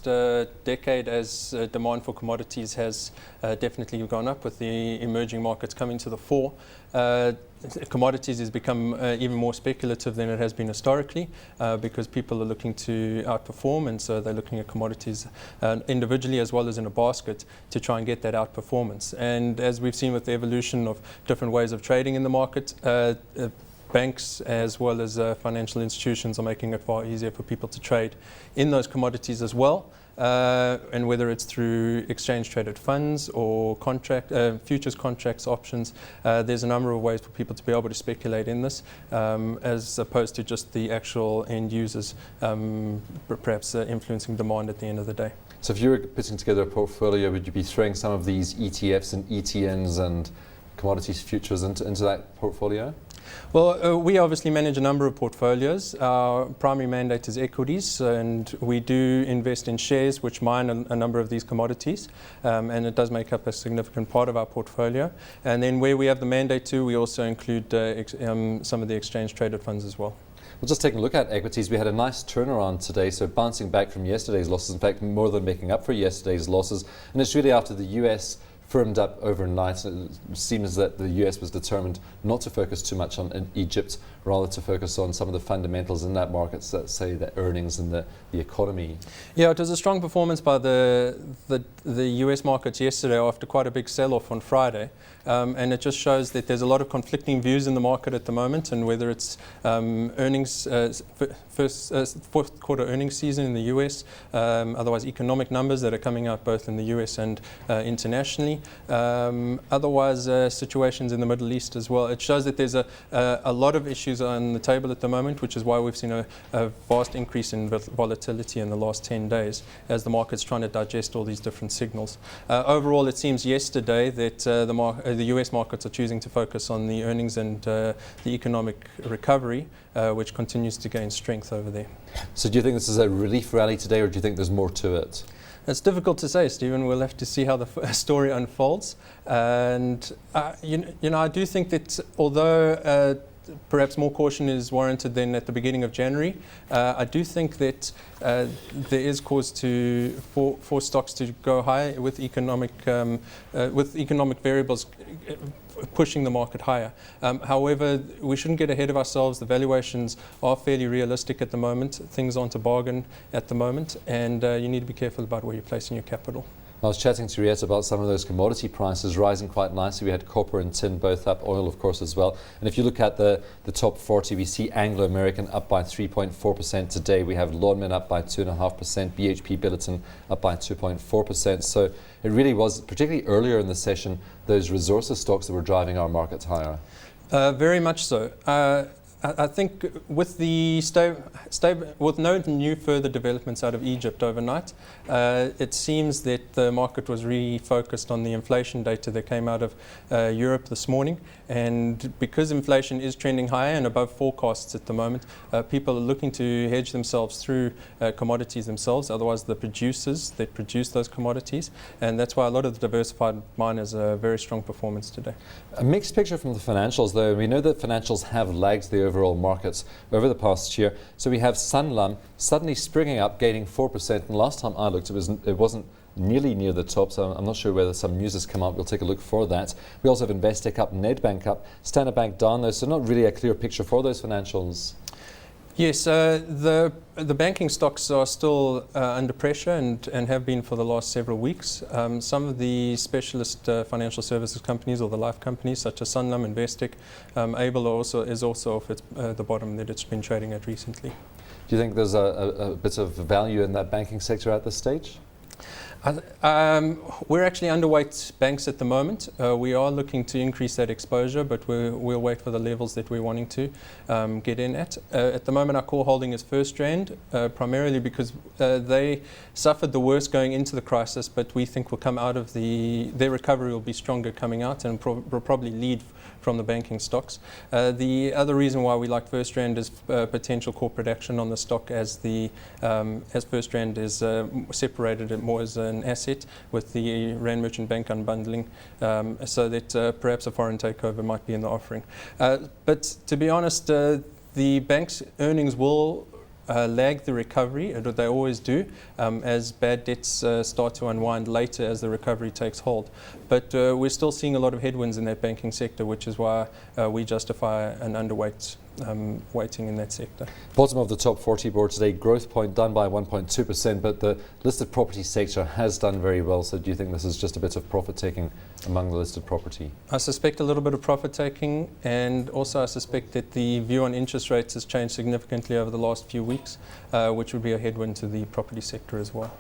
last decade, as demand for commodities has definitely gone up with the emerging markets coming to the fore, commodities has become even more speculative than it has been historically because people are looking to outperform, and so they're looking at commodities individually as well as in a basket to try and get that outperformance. And as we've seen with the evolution of different ways of trading in the market, banks as well as financial institutions are making it far easier for people to trade in those commodities as well. And whether it's through exchange-traded funds or futures contracts, options, there's a number of ways for people to be able to speculate in this, as opposed to just the actual end users perhaps influencing demand at the end of the day. So if you were putting together a portfolio, would you be throwing some of these ETFs and ETNs and commodities futures into that portfolio? Well, we obviously manage a number of portfolios. Our primary mandate is equities, and we do invest in shares which mine a number of these commodities, and it does make up a significant part of our portfolio. And then where we have the mandate to, we also include some of the exchange-traded funds as well. Well, just taking a look at equities, we had a nice turnaround today, so bouncing back from yesterday's losses, in fact more than making up for yesterday's losses, and it's really after the US firmed up overnight. It seems that the US was determined not to focus too much on Egypt, rather to focus on some of the fundamentals in that market, so say the earnings and the economy. Yeah, it was a strong performance by the US markets yesterday after quite a big sell-off on Friday. And it just shows that there's a lot of conflicting views in the market at the moment, and whether it's earnings, fourth quarter earnings season in the US, otherwise economic numbers that are coming out both in the US and internationally, otherwise situations in the Middle East as well. It shows that there's a lot of issues on the table at the moment, which is why we've seen a vast increase in volatility in the last 10 days as the market's trying to digest all these different signals. Overall, it seems yesterday that the US markets are choosing to focus on the earnings and the economic recovery, which continues to gain strength over there. So do you think this is a relief rally today, or do you think there's more to it? It's difficult to say, Stephen. We'll have to see how the story unfolds. And you know, I do think that although perhaps more caution is warranted than at the beginning of January, I do think that there is cause for stocks to go high with economic variables pushing the market higher. However, we shouldn't get ahead of ourselves. The valuations are fairly realistic at the moment. Things aren't a bargain at the moment, and you need to be careful about where you're placing your capital. I was chatting to Riet about some of those commodity prices rising quite nicely. We had copper and tin both up, oil of course as well. And if you look at the top 40, we see Anglo American up by 3.4% today. We have Lonmin up by 2.5%, BHP Billiton up by 2.4%. So it really was, particularly earlier in the session, those resources stocks that were driving our markets higher. Very much so. I think with with no new further developments out of Egypt overnight, it seems that the market was refocused on the inflation data that came out of Europe this morning. And because inflation is trending higher and above forecasts at the moment, people are looking to hedge themselves through commodities themselves, otherwise the producers that produce those commodities. And that's why a lot of the diversified miners are very strong performance today. A mixed picture from the financials though. We know that financials have lagged the overall markets over the past year. So we have Sanlam suddenly springing up, gaining 4%. And last time I looked, it wasn't nearly near the top, so I'm not sure whether some news has come out. We'll take a look for that. We also have Investec up, Nedbank up, Standard Bank down though, so not really a clear picture for those financials. Yes, the banking stocks are still under pressure and have been for the last several weeks. Some of the specialist financial services companies or the life companies such as Sanlam, Investec, Able is also off the bottom that it's been trading at recently. Do you think there's a bit of value in that banking sector at this stage? We're actually underweight banks at the moment. We are looking to increase that exposure, but we'll wait for the levels that we're wanting to get in at. At the moment, our core holding is FirstRand, primarily because they suffered the worst going into the crisis, but we think will come out of their recovery will be stronger coming out and will probably lead from the banking stocks. The other reason why we like FirstRand is potential corporate action on the stock as FirstRand is separated more as an asset with the Rand Merchant Bank unbundling, so that perhaps a foreign takeover might be in the offering. But to be honest, the bank's earnings will lag the recovery, they always do, as bad debts start to unwind later as the recovery takes hold. But we're still seeing a lot of headwinds in that banking sector, which is why we justify an underweight weighting in that sector. Bottom of the top 40 board today, Growth Point down by 1.2%, but the listed property sector has done very well. So do you think this is just a bit of profit taking among the listed property? I suspect a little bit of profit taking, and also I suspect that the view on interest rates has changed significantly over the last few weeks, which would be a headwind to the property sector as well.